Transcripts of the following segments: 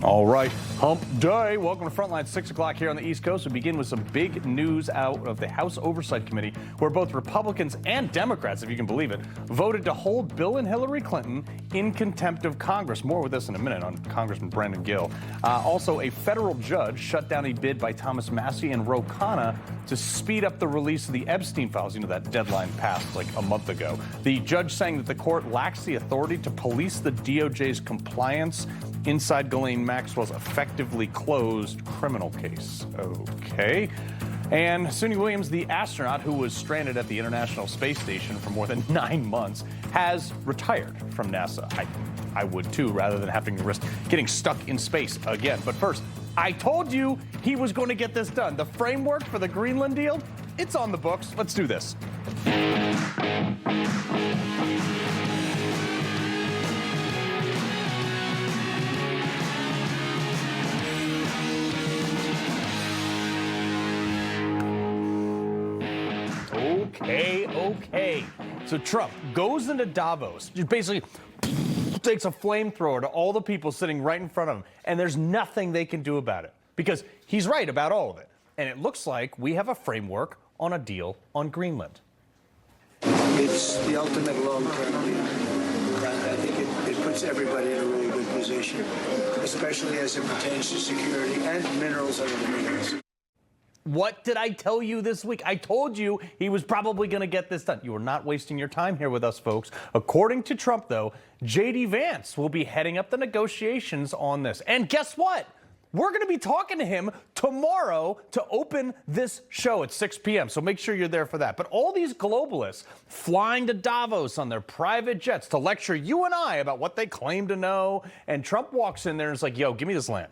All right, hump day. Welcome to Frontline, 6 o'clock here on the East Coast. We begin with some big news out of the House Oversight Committee, where both Republicans and Democrats, if you can believe it, voted to hold Bill and Hilary Clinton in contempt of Congress. More with this in a minute on Congressman Brandon Gill. Also, a federal judge shut down a bid by Thomas Massie and Ro Khanna to speed up the release of the Epstein files. You know, that deadline passed like a month ago. The judge saying that the court lacks the authority to police the DOJ's compliance inside Ghislaine Maxwell's effectively closed criminal case. Okay. And Suni Williams, the astronaut who was stranded at the International Space Station for more than 9 months, has retired from NASA. I would too, rather than having to risk getting stuck in space again. But first, I told you he was going to get this done. The framework for the Greenland deal, it's on the books. Let's do this. Okay. So Trump goes into Davos, just basically takes a flamethrower to all the people sitting right in front of him, and there's nothing they can do about it because he's right about all of it. And it looks like we have a framework on a deal on Greenland. It's the ultimate long-term deal. I think it puts everybody in a really good position, especially as it pertains to security and minerals under the minerals. What did I tell you this week? I told you he was probably going to get this done. You are not wasting your time here with us, folks. According to Trump, though, J.D. Vance will be heading up the negotiations on this. And guess what? We're going to be talking to him tomorrow to open this show at 6 p.m. So make sure you're there for that. But all these globalists flying to Davos on their private jets to lecture you and I about what they claim to know. And Trump walks in there and is like, yo, give me this land.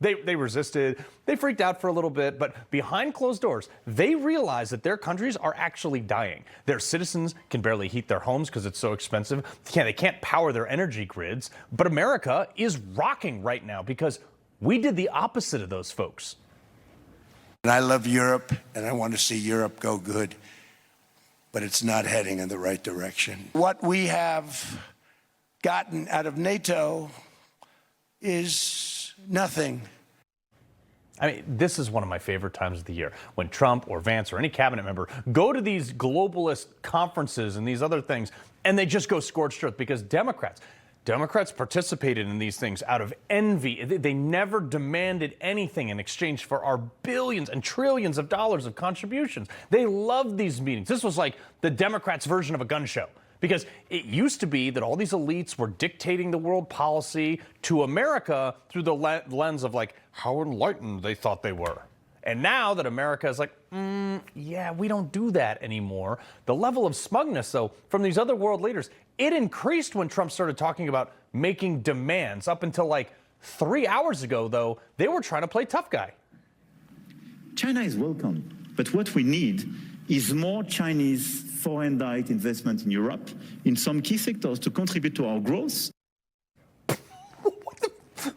They resisted. They freaked out for a little bit. But behind closed doors, they realize that their countries are actually dying. Their citizens can barely heat their homes because it's so expensive. They can't power their energy grids. But America is rocking right now because we did the opposite of those folks. And I love Europe, and I want to see Europe go good. But it's not heading in the right direction. What we have gotten out of NATO is nothing. I mean, this is one of my favorite times of the year when Trump or Vance or any cabinet member go to these globalist conferences and these other things, and they just go scorched earth because Democrats participated in these things out of envy. They never demanded anything in exchange for our billions and trillions of dollars of contributions. They loved these meetings. This was like the Democrats' version of a gun show. Because it used to be that all these elites were dictating the world policy to America through the lens of like how enlightened they thought they were. And now that America is like, yeah, we don't do that anymore. The level of smugness, though, from these other world leaders, it increased when Trump started talking about making demands. Up until like 3 hours ago, though, they were trying to play tough guy. China is welcome, but what we need is more Chinese foreign direct investment in Europe in some key sectors to contribute to our growth.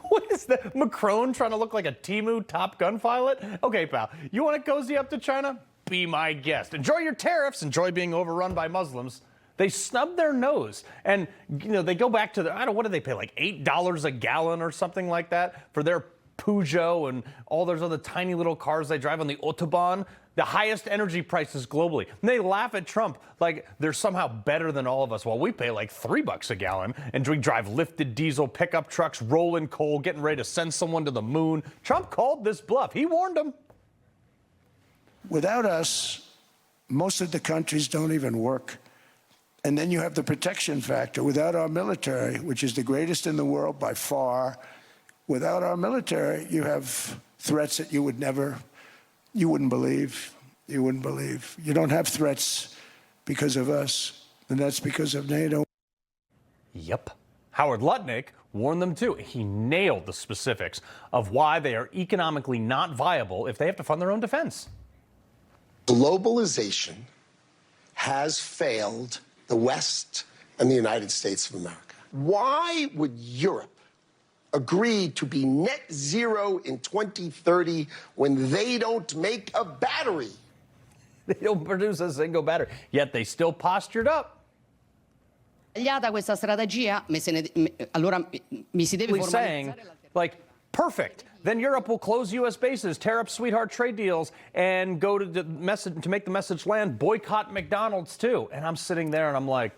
What is that? Macron trying to look like a Temu Top Gun pilot? Okay, pal, you want to cozy up to China? Be my guest. Enjoy your tariffs. Enjoy being overrun by Muslims. They snub their nose. And, they go back to what do they pay, like $8 a gallon or something like that for their Peugeot and all those other tiny little cars they drive on the Autobahn? The highest energy prices globally. And they laugh at Trump like they're somehow better than all of us. While we pay like $3 a gallon and we drive lifted diesel pickup trucks, rolling coal, getting ready to send someone to the moon. Trump called this bluff. He warned them. Without us, most of the countries don't even work. And then you have the protection factor. Without our military, which is the greatest in the world by far, without our military, you have threats that you wouldn't believe. You wouldn't believe. You don't have threats because of us, and that's because of NATO. Yep. Howard Lutnick warned them too. He nailed the specifics of why they are economically not viable if they have to fund their own defense. Globalization has failed the West and the United States of America. Why would Europe agree to be net zero in 2030 when they don't make a battery? They don't produce a single battery, yet they still postured up. Questa strategia, allora mi si deve saying like, perfect. Then Europe will close U.S. bases, tear up sweetheart trade deals, and go to the message to make the message land, boycott McDonald's too. And I'm sitting there and I'm like,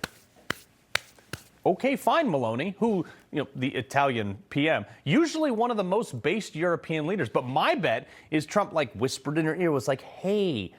okay, fine, Maloney, who, the Italian PM, usually one of the most based European leaders. But my bet is Trump, like, whispered in her ear, was like, hey,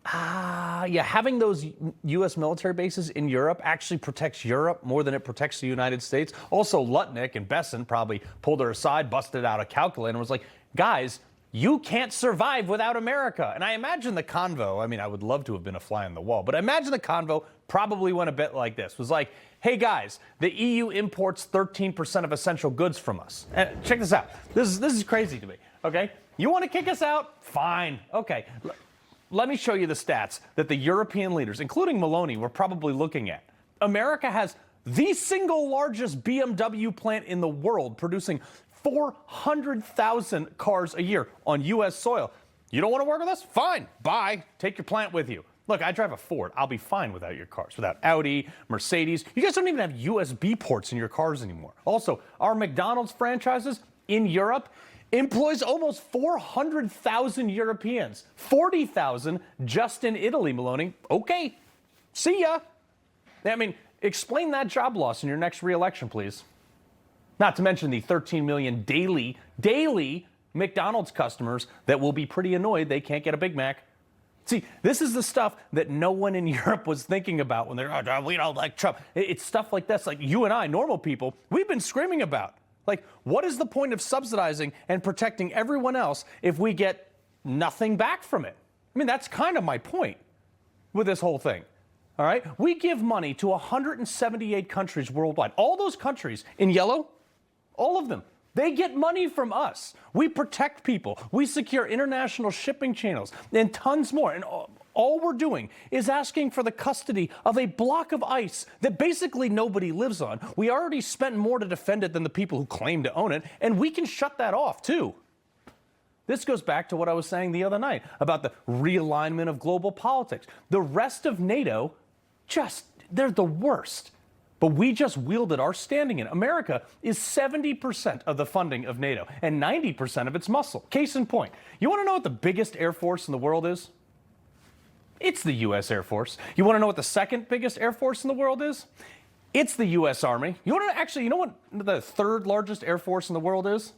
having those U.S. military bases in Europe actually protects Europe more than it protects the United States. Also, Lutnick and Besson probably pulled her aside, busted out a calculator, and was like, guys, you can't survive without America. And I imagine the convo, I mean, I would love to have been a fly on the wall, but I imagine the convo probably went a bit like this. It was like, hey, guys, the EU imports 13% of essential goods from us. And check this out. This is crazy to me, okay? You want to kick us out? Fine. Okay. Let me show you the stats that the European leaders, including Maloney, were probably looking at. America has the single largest BMW plant in the world, producing 400,000 cars a year on U.S. soil. You don't want to work with us? Fine. Bye. Take your plant with you. Look, I drive a Ford. I'll be fine without your cars, without Audi, Mercedes. You guys don't even have USB ports in your cars anymore. Also, our McDonald's franchises in Europe employs almost 400,000 Europeans, 40,000 just in Italy, Maloney. Okay, see ya. I mean, explain that job loss in your next re-election, please. Not to mention the 13 million daily McDonald's customers that will be pretty annoyed they can't get a Big Mac. See, this is the stuff that no one in Europe was thinking about when they're, oh, we don't like Trump. It's stuff like this, like you and I, normal people, we've been screaming about. Like, what is the point of subsidizing and protecting everyone else if we get nothing back from it? I mean, that's kind of my point with this whole thing. All right? We give money to 178 countries worldwide. All those countries in yellow, all of them, they get money from us. We protect people. We secure international shipping channels and tons more. And all we're doing is asking for the custody of a block of ice that basically nobody lives on. We already spent more to defend it than the people who claim to own it, and we can shut that off, too. This goes back to what I was saying the other night about the realignment of global politics. The rest of NATO, they're the worst. But we just wielded our standing in. America is 70% of the funding of NATO and 90% of its muscle. Case in point, you want to know what the biggest air force in the world is? It's the U.S. Air Force. You want to know what the second biggest air force in the world is? It's the U.S. Army. You know what the third largest air force in the world is?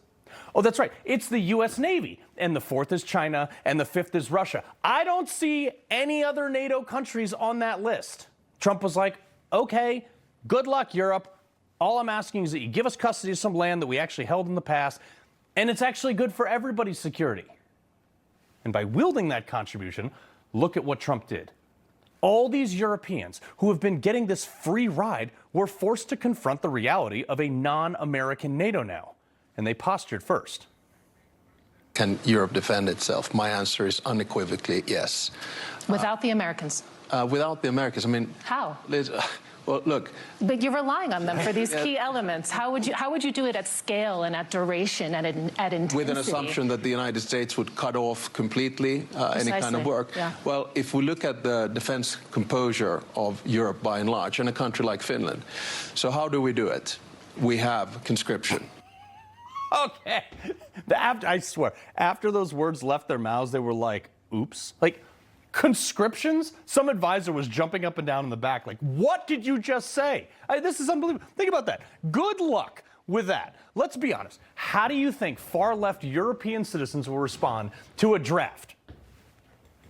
Oh, that's right. It's the U.S. Navy. And the fourth is China, and the fifth is Russia. I don't see any other NATO countries on that list. Trump was like, okay, good luck, Europe. All I'm asking is that you give us custody of some land that we actually held in the past, and it's actually good for everybody's security. And by wielding that contribution, look at what Trump did. All these Europeans who have been getting this free ride were forced to confront the reality of a non-American NATO now, and they postured first. Can Europe defend itself? My answer is unequivocally yes. Without the Americans? Without the Americans, I mean... How? Well, look... But you're relying on them for these key elements. How would you do it at scale and at duration and at intensity? With an assumption that the United States would cut off completely any kind of work. Yeah. Well, if we look at the defense composure of Europe by and large, and a country like Finland, so how do we do it? We have conscription. Okay. I swear, after those words left their mouths, they were like, oops. Like, conscriptions? Some advisor was jumping up and down in the back like, what did you just say? This is unbelievable. Think about that. Good luck with that. Let's be honest. How do you think far-left European citizens will respond to a draft?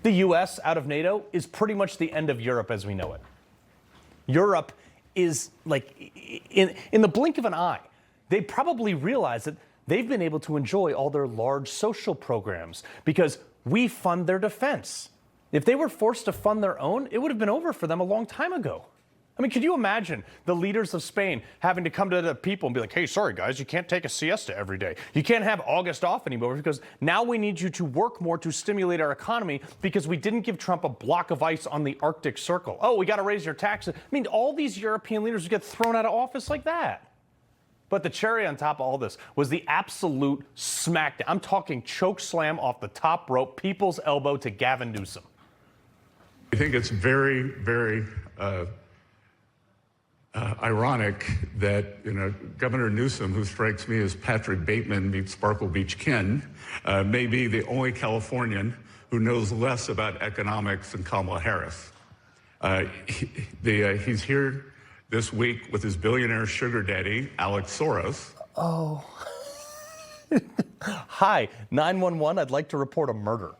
The U.S. out of NATO is pretty much the end of Europe as we know it. Europe is like, in the blink of an eye, they probably realize that they've been able to enjoy all their large social programs because we fund their defense. If they were forced to fund their own, it would have been over for them a long time ago. I mean, could you imagine the leaders of Spain having to come to the people and be like, hey, sorry, guys, you can't take a siesta every day. You can't have August off anymore because now we need you to work more to stimulate our economy because we didn't give Trump a block of ice on the Arctic Circle. Oh, we got to raise your taxes. I mean, all these European leaders would get thrown out of office like that. But the cherry on top of all this was the absolute smackdown. I'm talking choke slam off the top rope, people's elbow to Gavin Newsom. I think it's very, very ironic that, Governor Newsom, who strikes me as Patrick Bateman meets Sparkle Beach Ken, may be the only Californian who knows less about economics than Kamala Harris. He's here this week with his billionaire sugar daddy, Alex Soros. Oh. Hi, 911, I'd like to report a murder.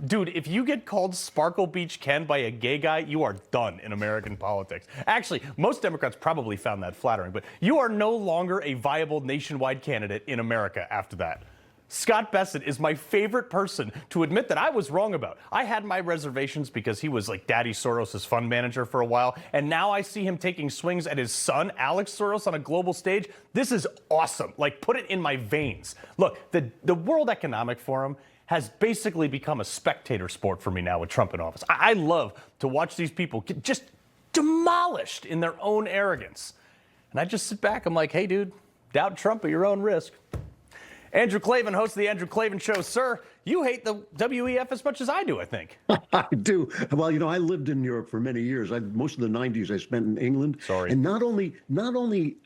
Dude, if you get called Sparkle Beach Ken by a gay guy, you are done in American politics. Actually, most Democrats probably found that flattering, but you are no longer a viable nationwide candidate in America after that. Scott Bessent is my favorite person to admit that I was wrong about. I had my reservations because he was like Daddy Soros' fund manager for a while, and now I see him taking swings at his son, Alex Soros, on a global stage. This is awesome. Like, put it in my veins. Look, the World Economic Forum has basically become a spectator sport for me now with Trump in office. I love to watch these people get just demolished in their own arrogance. And I just sit back, I'm like, hey, dude, doubt Trump at your own risk. Andrew Klavan, host of The Andrew Klavan Show. Sir, you hate the WEF as much as I do, I think. I do. Well, I lived in Europe for many years. Most of the 90s I spent in England. Sorry. And not only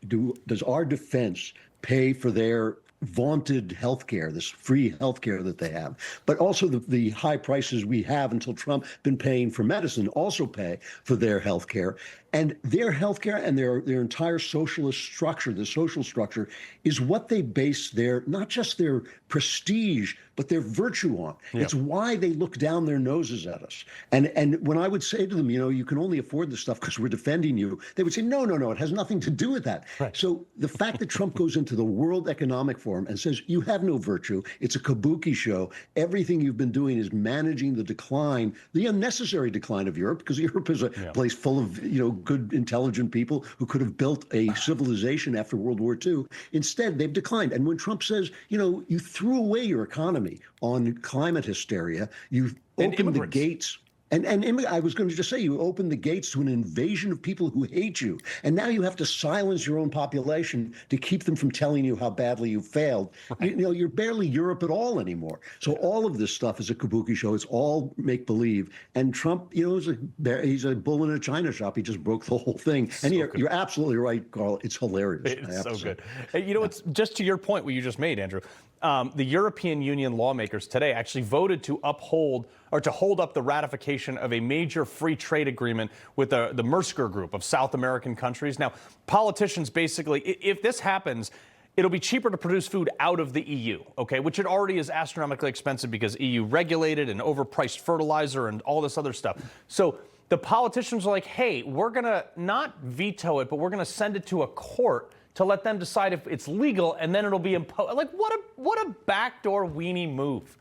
does our defense pay for their vaunted health care, this free health care that they have, but also the high prices we have until Trump been paying for medicine also pay for their health care. And their health care and their entire socialist structure, the social structure, is what they base their, not just their prestige, but their virtue on. Yeah. It's why they look down their noses at us. And when I would say to them, you can only afford this stuff because we're defending you, they would say, no, it has nothing to do with that. Right. So the fact that Trump goes into the World Economic Forum and says, you have no virtue, it's a kabuki show, everything you've been doing is managing the decline, the unnecessary decline of Europe, because Europe is a place full of, good, intelligent people who could have built a civilization after World War II. Instead, they've declined. And when Trump says, you threw away your economy on climate hysteria, you've opened the gates. And I was going to just say, you opened the gates to an invasion of people who hate you. And now you have to silence your own population to keep them from telling you how badly you failed. Right. You're barely Europe at all anymore. So all of this stuff is a kabuki show. It's all make-believe. And Trump, he's a bull in a china shop. He just broke the whole thing. And you're absolutely right, Carl. It's hilarious. It's so good. It's just to your point what you just made, Andrew. The European Union lawmakers today actually voted to hold up the ratification of a major free trade agreement with the Mercosur group of South American countries. Now, politicians basically, if this happens, it'll be cheaper to produce food out of the EU, okay, which it already is astronomically expensive because EU regulated and overpriced fertilizer and all this other stuff. So the politicians are like, hey, we're going to not veto it, but we're going to send it to a court to let them decide if it's legal, and then it'll be imposed. Like, what a backdoor weenie move.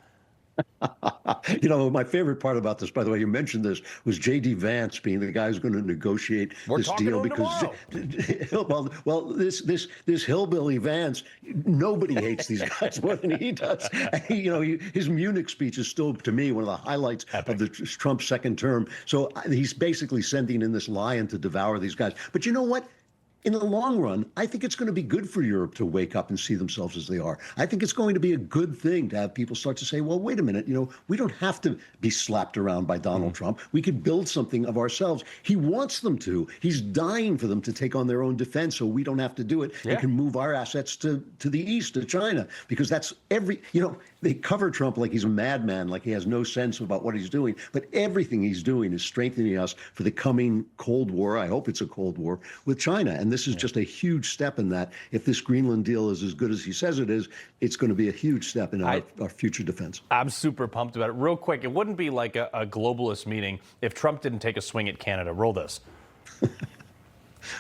My favorite part about this, by the way, you mentioned this, was J.D. Vance being the guy who's going to negotiate this deal because, this hillbilly Vance, nobody hates these guys more than he does. His Munich speech is still, to me, one of the highlights of the Trump second term. So he's basically sending in this lion to devour these guys. But you know what? In the long run, I think it's going to be good for Europe to wake up and see themselves as they are. I think it's going to be a good thing to have people start to say, well, wait a minute, we don't have to be slapped around by Donald Trump. We could build something of ourselves. He wants them to. He's dying for them to take on their own defense so we don't have to do it and can move our assets to the east, to China, because that's they cover Trump like he's a madman, like he has no sense about what he's doing. But everything he's doing is strengthening us for the coming Cold War. I hope it's a Cold War with China. And this is just a huge step in that. If this Greenland deal is as good as he says it is, it's going to be a huge step in our future defense. I'm super pumped about it. Real quick, it wouldn't be like a globalist meeting if Trump didn't take a swing at Canada. Roll this.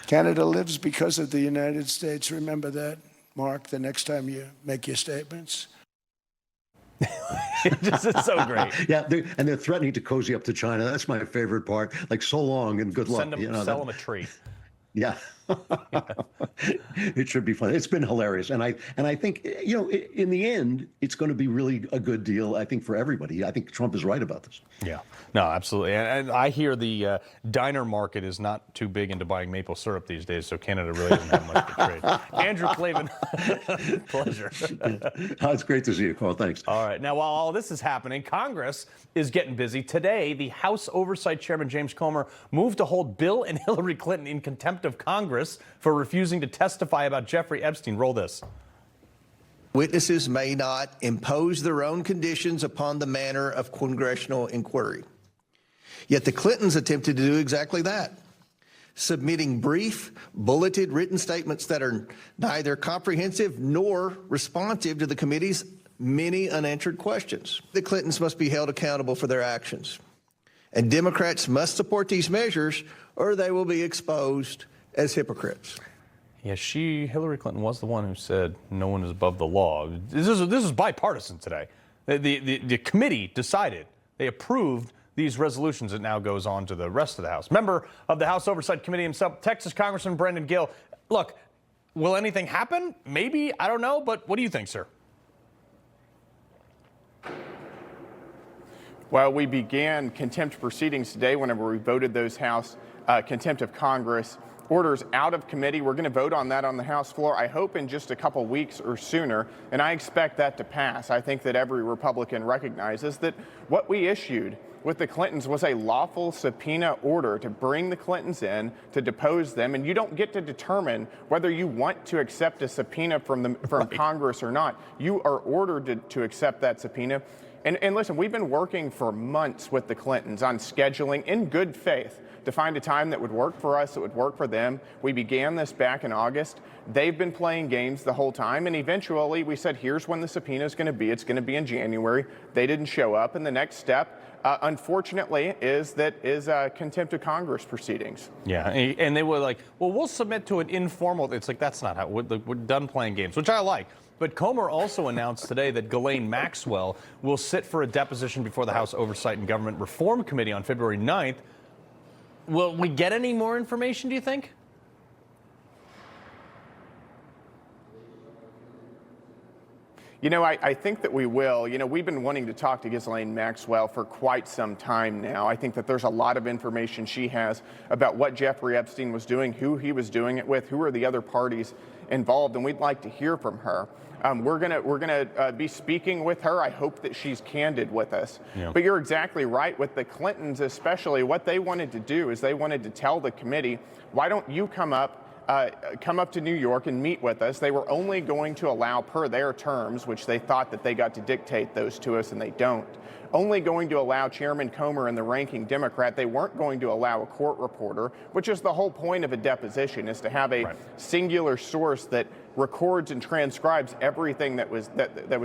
Canada lives because of the United States. Remember that, Marc, the next time you make your statements. It's so great. Yeah, they're threatening to cozy up to China. That's my favorite part. Like, so long and good luck. Sell them a tree. Yeah. It should be fun. It's been hilarious. And I think, in the end, it's going to be really a good deal, I think, for everybody. I think Trump is right about this. Yeah. No, absolutely. And I hear the diner market is not too big into buying maple syrup these days, so Canada really doesn't have much to trade. Andrew Klavan, pleasure. It's great to see you, Carl. Thanks. All right. Now, while all this is happening, Congress is getting busy. Today, the House Oversight Chairman James Comer moved to hold Bill and Hillary Clinton in contempt of Congress Congress for refusing to testify about Jeffrey Epstein. Roll this. Witnesses may not impose their own conditions upon the manner of congressional inquiry. Yet the Clintons attempted to do exactly that, submitting brief, bulleted written statements that are neither comprehensive nor responsive to the committee's many unanswered questions. The Clintons must be held accountable for their actions, and Democrats must support these measures or they will be exposed as hypocrites. Yeah, Hillary Clinton was the one who said no one is above the law. This is bipartisan today. The committee decided, they approved these resolutions. It now goes on to the rest of the House. Member of the House Oversight Committee himself, Texas Congressman Brendan Gill. Look, will anything happen? Maybe, I don't know, but what do you think, sir? Well, we began contempt proceedings today whenever we voted those House contempt of Congress orders out of committee. We're going to vote on that on the House floor, I hope in just a couple weeks or sooner, and I expect that to pass. I think that every Republican recognizes that what we issued with the Clintons was a lawful subpoena order to bring the Clintons in, to depose them, and you don't get to determine whether you want to accept a subpoena from Congress or not. You are ordered to accept that subpoena. And listen, we've been working for months with the Clintons on scheduling in good faith to find a time that would work for us, that would work for them. We began this back in August. They've been playing games the whole time, and eventually we said, here's when the subpoena is going to be. It's going to be in January. They didn't show up, and the next step, unfortunately, is contempt of Congress proceedings. Yeah, and they were like, well, we'll submit to an informal. It's like, that's not how we're done playing games, which I like. But Comer also announced today that Ghislaine Maxwell will sit for a deposition before the House Oversight and Government Reform Committee on February 9th. Will we get any more information, do you think? You know, I think that we will. You know, we've been wanting to talk to Ghislaine Maxwell for quite some time now. I think that there's a lot of information she has about what Jeffrey Epstein was doing, who he was doing it with, who are the other parties involved, and we'd like to hear from her. We're gonna be speaking with her. I hope that she's candid with us. Yeah. But you're exactly right. With the Clintons especially, what they wanted to do is they wanted to tell the committee, why don't you come up to New York and meet with us. They were only going to allow, per their terms, which they thought that they got to dictate those to us, and they don't, only going to allow Chairman Comer and the ranking Democrat. They weren't going to allow a court reporter, which is the whole point of a deposition, is to have a singular source that records and transcribes everything that was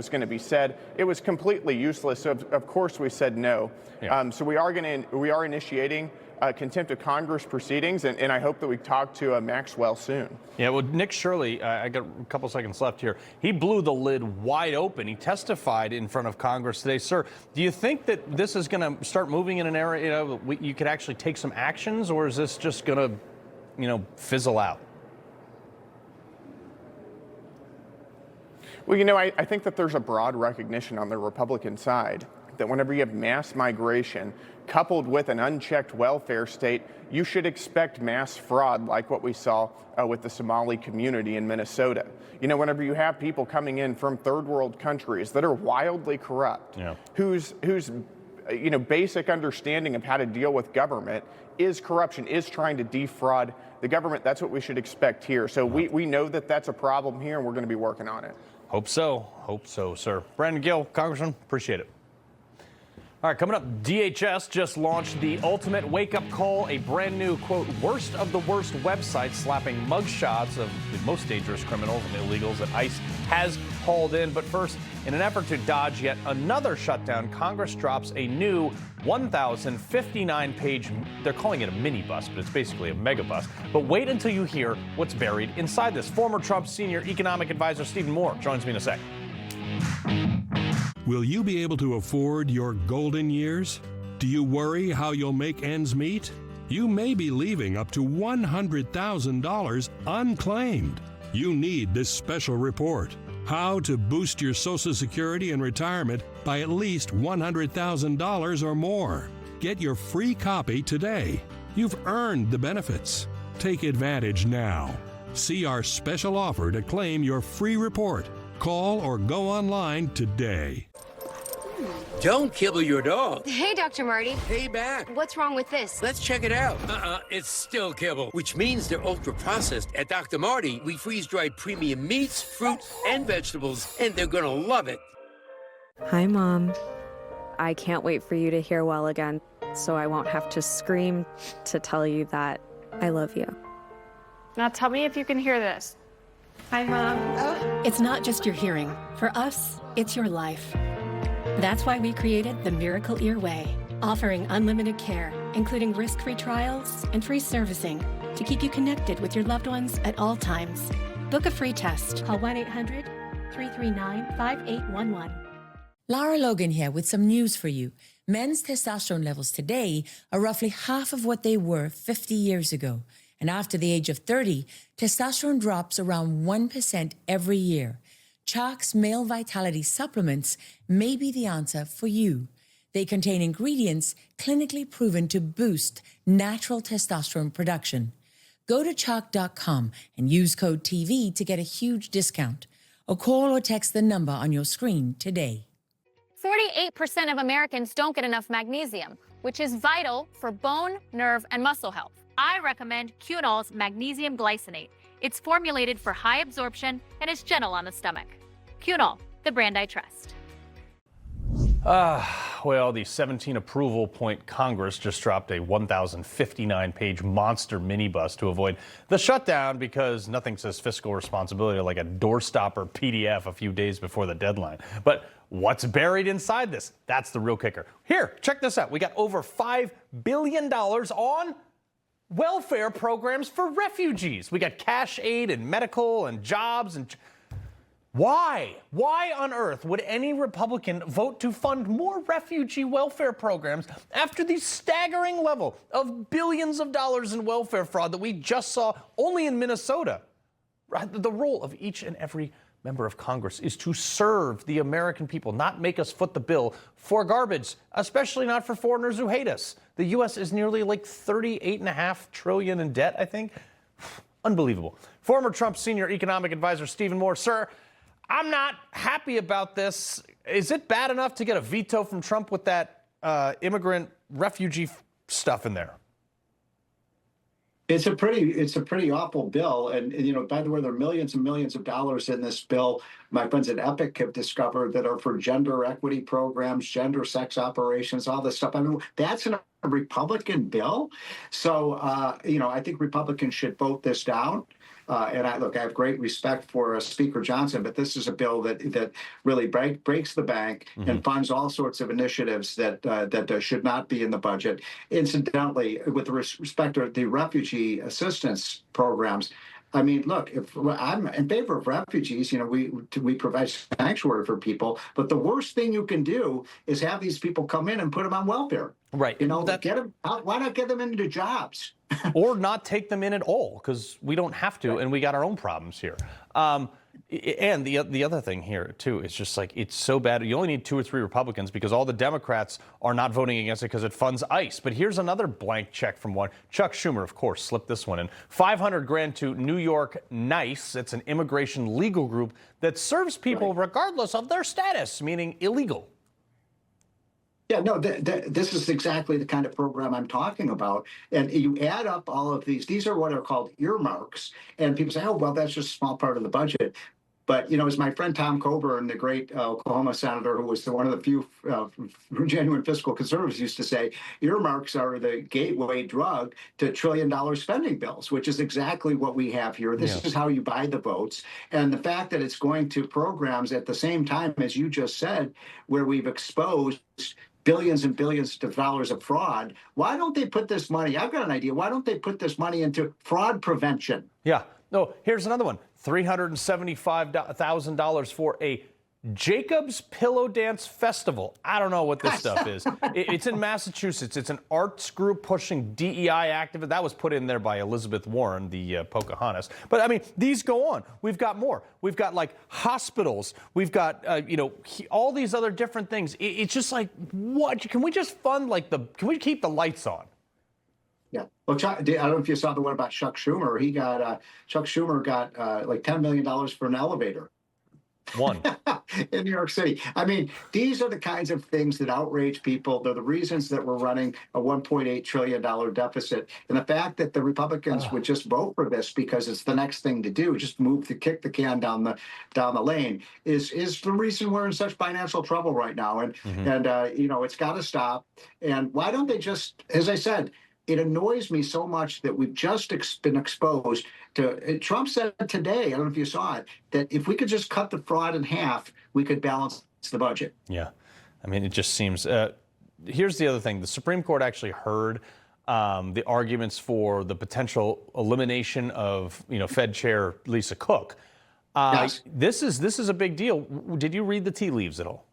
going to be said. It was completely useless. So of course we said no. Yeah. So we are initiating contempt of Congress proceedings, and I hope that we talk to Maxwell soon. Yeah, well, Nick Shirley, I got a couple seconds left here. He blew the lid wide open. He testified in front of Congress today. Sir, do you think that this is going to start moving in an area, you could actually take some actions, or is this just going to, fizzle out? Well, I think that there's a broad recognition on the Republican side that whenever you have mass migration coupled with an unchecked welfare state, you should expect mass fraud like what we saw with the Somali community in Minnesota. Whenever you have people coming in from third world countries that are wildly corrupt, whose basic understanding of how to deal with government is corruption, is trying to defraud the government, that's what we should expect here. So we know that that's a problem here, and we're going to be working on it. Hope so, sir. Brandon Gill, Congressman, appreciate it. All right, coming up, DHS just launched the ultimate wake-up call, a brand new, quote, worst of the worst website slapping mugshots of the most dangerous criminals and illegals that ICE has hauled in. But first, in an effort to dodge yet another shutdown, Congress drops a new 1,059-page, they're calling it a minibus, but it's basically a megabus. But wait until you hear what's buried inside this. Former Trump senior economic advisor Stephen Moore joins me in a sec. Will you be able to afford your golden years? Do you worry how you'll make ends meet? You may be leaving up to $100,000 unclaimed. You need this special report. How to boost your Social Security and retirement by at least $100,000 or more. Get your free copy today. You've earned the benefits. Take advantage now. See our special offer to claim your free report. Call or go online today. Don't kibble your dog. Hey, Dr. Marty. Hey, Mac. What's wrong with this? Let's check it out. It's still kibble, which means they're ultra-processed. At Dr. Marty, we freeze-dried premium meats, fruits, and vegetables, and they're gonna love it. Hi, Mom. I can't wait for you to hear well again, so I won't have to scream to tell you that I love you. Now tell me if you can hear this. Hi, Mom. It's not just your hearing. For us, it's your life. That's why we created the Miracle Ear Way, offering unlimited care, including risk-free trials and free servicing to keep you connected with your loved ones at all times. Book a free test. Call 1-800-339-5811. Lara Logan here with some news for you. Men's testosterone levels today are roughly half of what they were 50 years ago. And after the age of 30, testosterone drops around 1% every year. Chalk's Male Vitality supplements may be the answer for you. They contain ingredients clinically proven to boost natural testosterone production. Go to chalk.com and use code TV to get a huge discount. Or call or text the number on your screen today. 48% of Americans don't get enough magnesium, which is vital for bone, nerve, and muscle health. I recommend Cunol's magnesium glycinate. It's formulated for high absorption and is gentle on the stomach. Cunol, the brand I trust. Well, the 17 approval point Congress just dropped a 1,059-page monster minibus to avoid the shutdown because nothing says fiscal responsibility like a doorstopper PDF a few days before the deadline. But what's buried inside this? That's the real kicker. Here, check this out. We got over $5 billion on welfare programs for refugees. We got cash aid and medical and jobs and... Why? Why on earth would any Republican vote to fund more refugee welfare programs after the staggering level of billions of dollars in welfare fraud that we just saw only in Minnesota? The role of each and every member of Congress is to serve the American people, not make us foot the bill for garbage, especially not for foreigners who hate us. The U.S. is nearly like $38.5 trillion in debt, I think. Unbelievable. Former Trump senior economic advisor Stephen Moore, sir, I'm not happy about this. Is it bad enough to get a veto from Trump with that immigrant refugee stuff in there? It's a pretty awful bill. And, you know, by the way, there are millions and millions of dollars in this bill. My friends at Epic have discovered that are for gender equity programs, gender sex operations, all this stuff. I mean, that's a Republican bill. So, you know, I think Republicans should vote this down. And I have great respect for Speaker Johnson, but this is a bill that really breaks the bank and funds all sorts of initiatives that should not be in the budget. Incidentally, with respect to the refugee assistance programs, I mean, look, if I'm in favor of refugees, you know, we provide sanctuary for people, but the worst thing you can do is have these people come in and put them on welfare. Right. You know, get them out. Why not get them into jobs? Or not take them in at all, because we don't have to, and we got our own problems here. And the other thing here, too, is just like it's so bad. You only need 2 or 3 Republicans because all the Democrats are not voting against it because it funds ICE. But here's another blank check from one. Chuck Schumer, of course, slipped this one in. $500,000 to New York NICE. It's an immigration legal group that serves people regardless of their status, meaning illegal. Yeah, no, this is exactly the kind of program I'm talking about. And you add up all of these are what are called earmarks. And people say, oh, well, that's just a small part of the budget. But, you know, as my friend Tom Coburn, the great Oklahoma senator, who was one of the few genuine fiscal conservatives, used to say, earmarks are the gateway drug to trillion-dollar spending bills, which is exactly what we have here. This is how you buy the votes. And the fact that it's going to programs at the same time, as you just said, where we've exposed billions and billions of dollars of fraud. Why don't they put this money? I've got an idea. Why don't they put this money into fraud prevention? Yeah. No, here's another one. $375,000 for a Jacob's Pillow Dance Festival. I don't know what this stuff is. It's in Massachusetts. It's an arts group pushing DEI activists. That was put in there by Elizabeth Warren, the Pocahontas. But, I mean, these go on. We've got more. We've got, like, hospitals. We've got, you know, all these other different things. It's just like, what? Can we just fund, like, can we keep the lights on? Yeah. Well, I don't know if you saw the one about Chuck Schumer. Chuck Schumer got like $10 million for an elevator. One. In New York City. I mean, these are the kinds of things that outrage people. They're the reasons that we're running a $1.8 trillion deficit. And the fact that the Republicans would just vote for this because it's the next thing to do, just kick the can down the lane, is the reason we're in such financial trouble right now. And it's got to stop. And why don't they just, as I said, it annoys me so much that we've just been exposed to. Trump said today, I don't know if you saw it, that if we could just cut the fraud in half, we could balance the budget. Yeah. I mean, it just seems. Here's the other thing. The Supreme Court actually heard the arguments for the potential elimination of, Fed Chair Lisa Cook. Yes. This is a big deal. Did you read the tea leaves at all?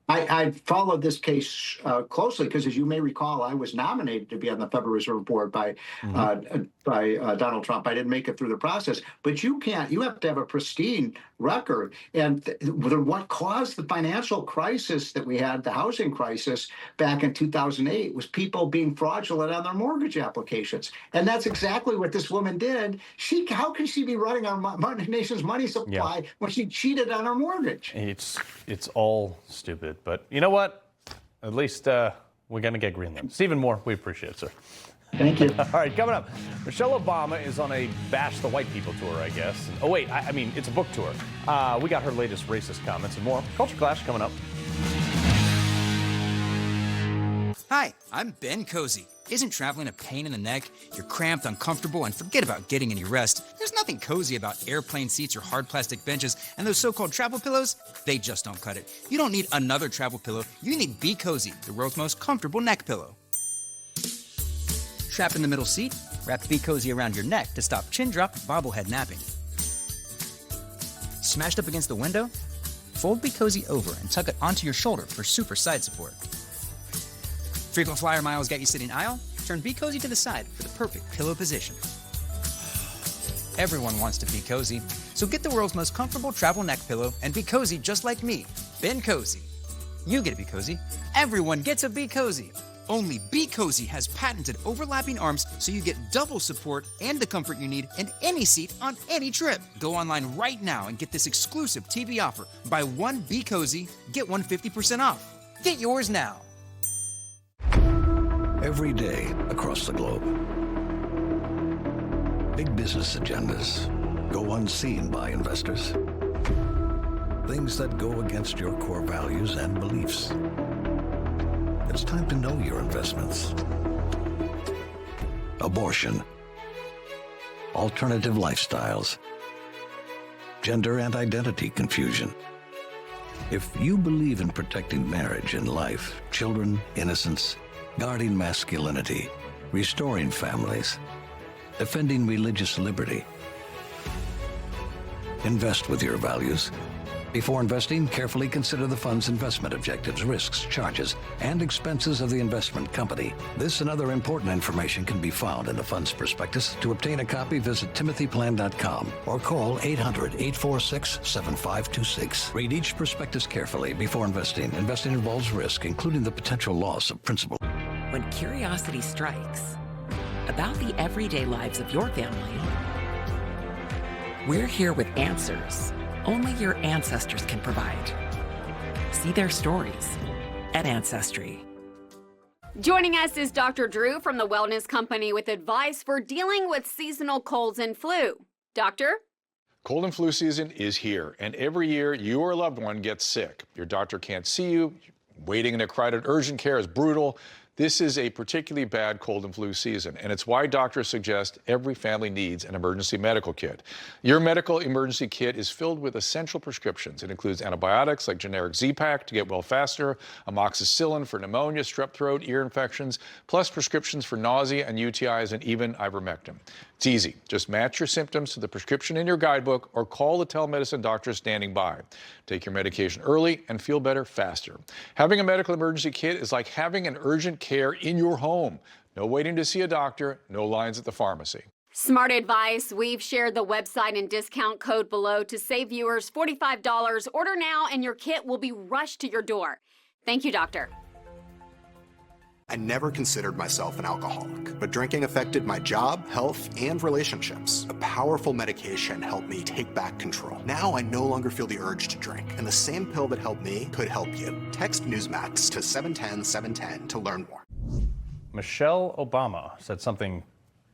I followed this case closely because, as you may recall, I was nominated to be on the Federal Reserve Board by Donald Trump. I didn't make it through the process, but you have to have a pristine record. And what caused the financial crisis that we had, the housing crisis back in 2008, was people being fraudulent on their mortgage applications. And that's exactly what this woman did. How can she be running our nation's money supply when she cheated on her mortgage? It's all stupid. But you know what? At least we're going to get Greenland. Stephen Moore, we appreciate it, sir. Thank you. All right, coming up, Michelle Obama is on a bash the white people tour, I guess. Oh, wait, I mean, it's a book tour. We got her latest racist comments and more. Culture Clash coming up. Hi, I'm Ben Cozy. Isn't traveling a pain in the neck? You're cramped, uncomfortable, and forget about getting any rest. There's nothing cozy about airplane seats or hard plastic benches, and those so-called travel pillows, they just don't cut it. You don't need another travel pillow. You need Be Cozy, the world's most comfortable neck pillow. Trapped in the middle seat? Wrap Be Cozy around your neck to stop chin drop, bobblehead napping. Smashed up against the window? Fold Be Cozy over and tuck it onto your shoulder for super side support. Frequent flyer miles got you sitting aisle? Turn Be Cozy to the side for the perfect pillow position. Everyone wants to be cozy, so get the world's most comfortable travel neck pillow and be cozy just like me, Ben Cozy. You get to be cozy. Everyone gets a Be Cozy. Only Be Cozy has patented overlapping arms so you get double support and the comfort you need in any seat on any trip. Go online right now and get this exclusive TV offer. Buy one Be Cozy, get one 50% off. Get yours now. Every day across the globe, big business agendas go unseen by investors. Things that go against your core values and beliefs. It's time to know your investments. Abortion, alternative lifestyles, gender and identity confusion. If you believe in protecting marriage and life, children, innocence, guarding masculinity, restoring families, defending religious liberty, invest with your values. Before investing, carefully consider the fund's investment objectives, risks, charges, and expenses of the investment company. This and other important information can be found in the fund's prospectus. To obtain a copy, visit timothyplan.com or call 800-846-7526. Read each prospectus carefully before investing. Investing involves risk, including the potential loss of principal. When curiosity strikes about the everyday lives of your family, we're here with answers only your ancestors can provide. See their stories at Ancestry. Joining us is Dr. Drew from the Wellness Company with advice for dealing with seasonal colds and flu. Doctor? Cold and flu season is here, and every year you or a loved one gets sick. Your doctor can't see you. Waiting in a crowded urgent care is brutal. This is a particularly bad cold and flu season, and it's why doctors suggest every family needs an emergency medical kit. Your medical emergency kit is filled with essential prescriptions. It includes antibiotics like generic Z-Pak to get well faster, amoxicillin for pneumonia, strep throat, ear infections, plus prescriptions for nausea and UTIs, and even ivermectin. It's easy. Just match your symptoms to the prescription in your guidebook or call the telemedicine doctor standing by. Take your medication early and feel better faster. Having a medical emergency kit is like having an urgent care in your home. No waiting to see a doctor, no lines at the pharmacy. Smart advice. We've shared the website and discount code below to save viewers $45. Order now and your kit will be rushed to your door. Thank you, doctor. I never considered myself an alcoholic, but drinking affected my job, health, and relationships. A powerful medication helped me take back control. Now I no longer feel the urge to drink, and the same pill that helped me could help you. Text Newsmax to 710-710 to learn more. Michelle Obama said something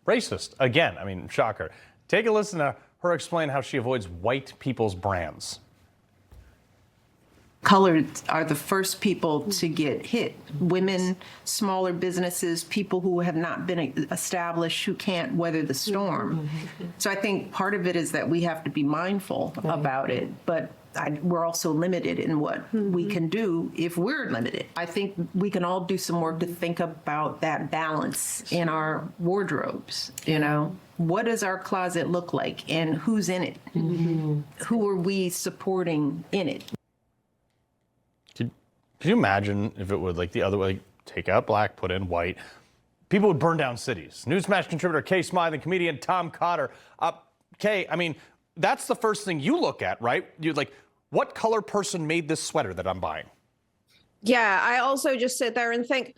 racist again. I mean, shocker. Take a listen to her explain how she avoids white people's brands. Colored are the first people to get hit. Women, smaller businesses, people who have not been established, who can't weather the storm. So I think part of it is that we have to be mindful about it, but we're also limited in what we can do if we're limited. I think we can all do some work to think about that balance in our wardrobes, you know? What does our closet look like and who's in it? Who are we supporting in it? Could you imagine if it would like the other way, take out black, put in white? People would burn down cities. Newsmax contributor Kay Smythe and comedian Tom Cotter. Kay, I mean, that's the first thing you look at, right? You're like, what color person made this sweater that I'm buying? Yeah, I also just sit there and think,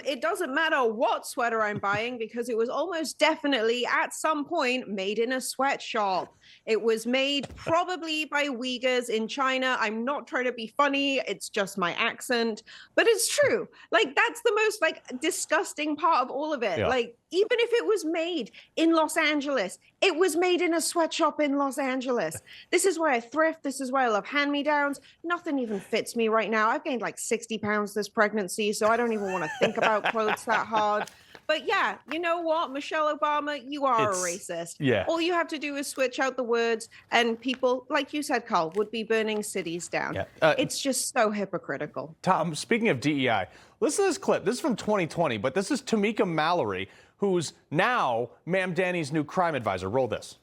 it doesn't matter what sweater I'm buying because it was almost definitely at some point made in a sweatshop. It was made probably by Uyghurs in China. I'm not trying to be funny. It's just my accent, but it's true. Like, that's the most like disgusting part of all of it. Yeah. Like, even if it was made in Los Angeles, it was made in a sweatshop in Los Angeles. This is why I thrift. This is why I love hand-me-downs. Nothing even fits me right now. I've gained like 60 pounds this pregnancy, so I don't even want to think about clothes that hard. But yeah, you know what, Michelle Obama, you are a racist. Yeah. All you have to do is switch out the words, and people, like you said, Carl, would be burning cities down. Yeah. It's just so hypocritical. Tom, speaking of DEI, listen to this clip. This is from 2020, but this is Tamika Mallory, who's now Ma'am Danny's new crime advisor. Roll this.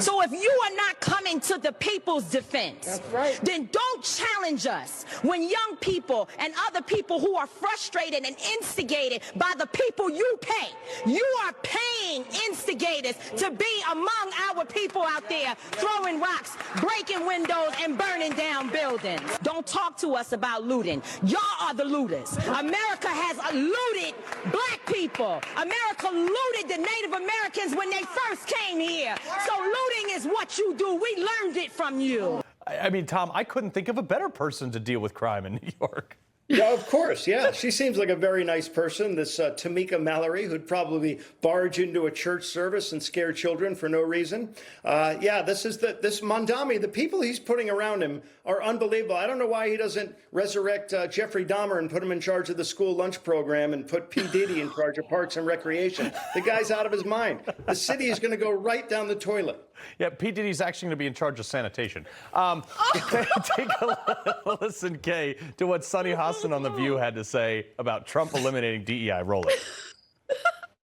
So if you are not coming to the people's defense, then don't challenge us when young people and other people who are frustrated and instigated by the people you pay. You are paying instigators to be among our people out there throwing rocks, breaking windows, and burning down buildings. Don't talk to us about looting. Y'all are the looters. America has looted black people. America looted the Native Americans when they first came here. So looting is what you do. We learned it from you. I mean, Tom, I couldn't think of a better person to deal with crime in New York. Yeah, of course. Yeah, she seems like a very nice person, this Tamika Mallory, who'd probably barge into a church service and scare children for no reason. Yeah, this Mondami, the people he's putting around him are unbelievable. I don't know why he doesn't resurrect Jeffrey Dahmer and put him in charge of the school lunch program and put P. Diddy in charge of parks and recreation. The guy's out of his mind. The city is going to go right down the toilet. Yeah, P. Diddy's actually going to be in charge of sanitation. Take a listen, Kay, to what Sunny Hostin on The View had to say about Trump eliminating DEI. Roll it.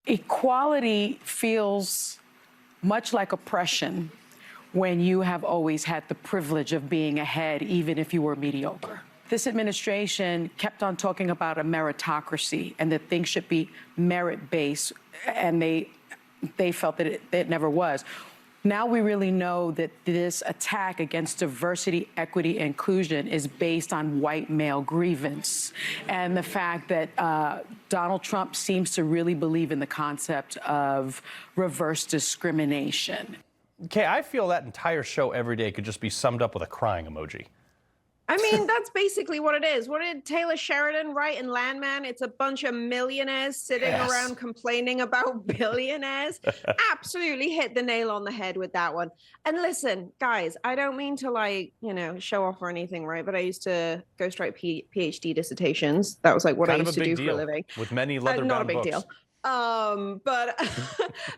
Equality feels much like oppression when you have always had the privilege of being ahead, even if you were mediocre. This administration kept on talking about a meritocracy and that things should be merit-based, and they felt that it never was. Now we really know that this attack against diversity, equity, and inclusion is based on white male grievance. And the fact that Donald Trump seems to really believe in the concept of reverse discrimination. Kay, I feel that entire show every day could just be summed up with a crying emoji. I mean, that's basically what it is. What did Taylor Sheridan write in Landman? It's a bunch of millionaires sitting around complaining about billionaires. Absolutely hit the nail on the head with that one. And listen, guys, I don't mean to, like, you know, show off or anything, right? But I used to ghostwrite PhD dissertations. That was like what I used to do for a living. With many leather-bound not a big books. deal. But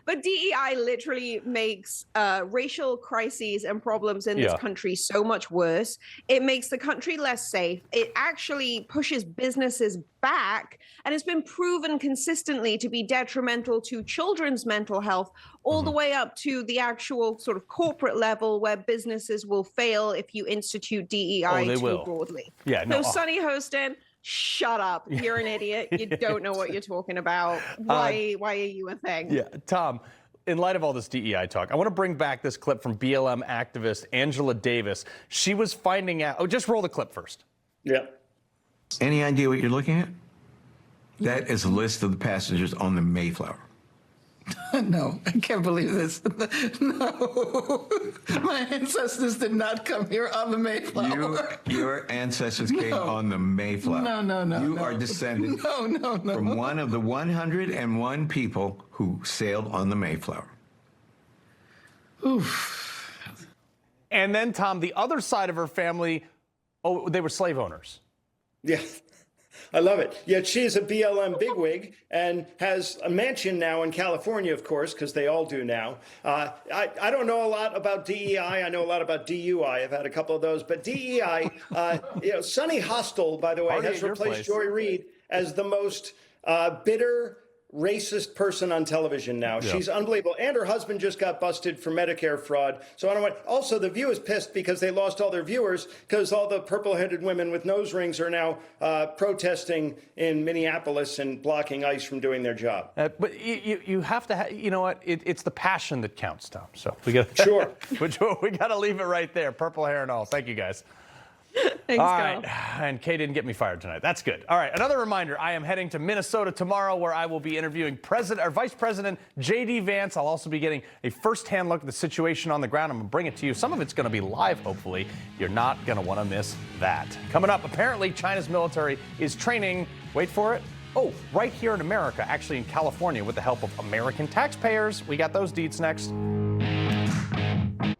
DEI literally makes racial crises and problems in this country so much worse. It makes the country less safe. It actually pushes businesses back, and it's been proven consistently to be detrimental to children's mental health, all the way up to the actual sort of corporate level where businesses will fail if you institute DEI too broadly. Yeah, no. So Sunny Hostin, shut up. You're an idiot. You don't know what you're talking about. Why are you a thing? Yeah, Tom, in light of all this DEI talk, I want to bring back this clip from BLM activist Angela Davis. She was finding out, just roll the clip first. Yeah. Any idea what you're looking at? That is a list of the passengers on the Mayflower. No, I can't believe this. No, my ancestors did not come here on the Mayflower. Your ancestors came on the Mayflower. No. You are descended from one of the 101 people who sailed on the Mayflower. Oof. And then, Tom, the other side of her family, they were slave owners. Yeah. I love it. Yet she's a BLM bigwig and has a mansion now in California, of course, because they all do now. I don't know a lot about DEI. I know a lot about DUI. I've had a couple of those. But DEI, Sonny Hostel, by the way, has replaced Joy Reid as the most bitter, racist person on television now. Yeah. She's unbelievable. And her husband just got busted for Medicare fraud. So I don't want. Also, The View is pissed because they lost all their viewers because all the purple-headed women with nose rings are now protesting in Minneapolis and blocking ICE from doing their job. But you have to, you know what? It's the passion that counts, Tom. So we got sure. we got to leave it right there. Purple hair and all. Thank you, guys. Thanks, all right. And Kay didn't get me fired tonight. That's good. All right. Another reminder, I am heading to Minnesota tomorrow where I will be interviewing Vice President J.D. Vance. I'll also be getting a firsthand look at the situation on the ground. I'm going to bring it to you. Some of it's going to be live, hopefully. You're not going to want to miss that. Coming up, apparently China's military is training, wait for it, right here in America, actually in California, with the help of American taxpayers. We got those deets next.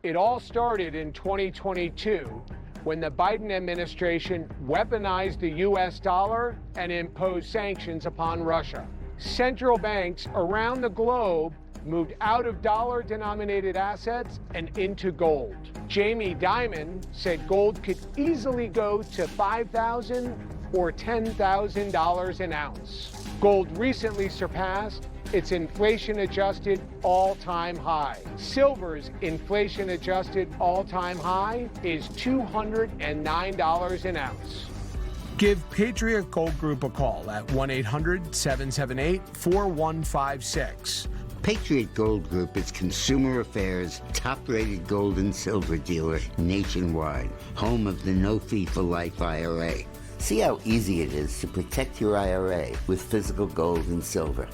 It all started in 2022. When the Biden administration weaponized the U.S. dollar and imposed sanctions upon Russia. Central banks around the globe moved out of dollar-denominated assets and into gold. Jamie Dimon said gold could easily go to $5,000 or $10,000 an ounce. Gold recently surpassed its inflation-adjusted all-time high. Silver's inflation-adjusted all-time high is $209 an ounce. Give Patriot Gold Group a call at 1-800-778-4156. Patriot Gold Group is Consumer Affairs' top-rated gold and silver dealer nationwide, home of the No Fee for Life IRA. See how easy it is to protect your IRA with physical gold and silver.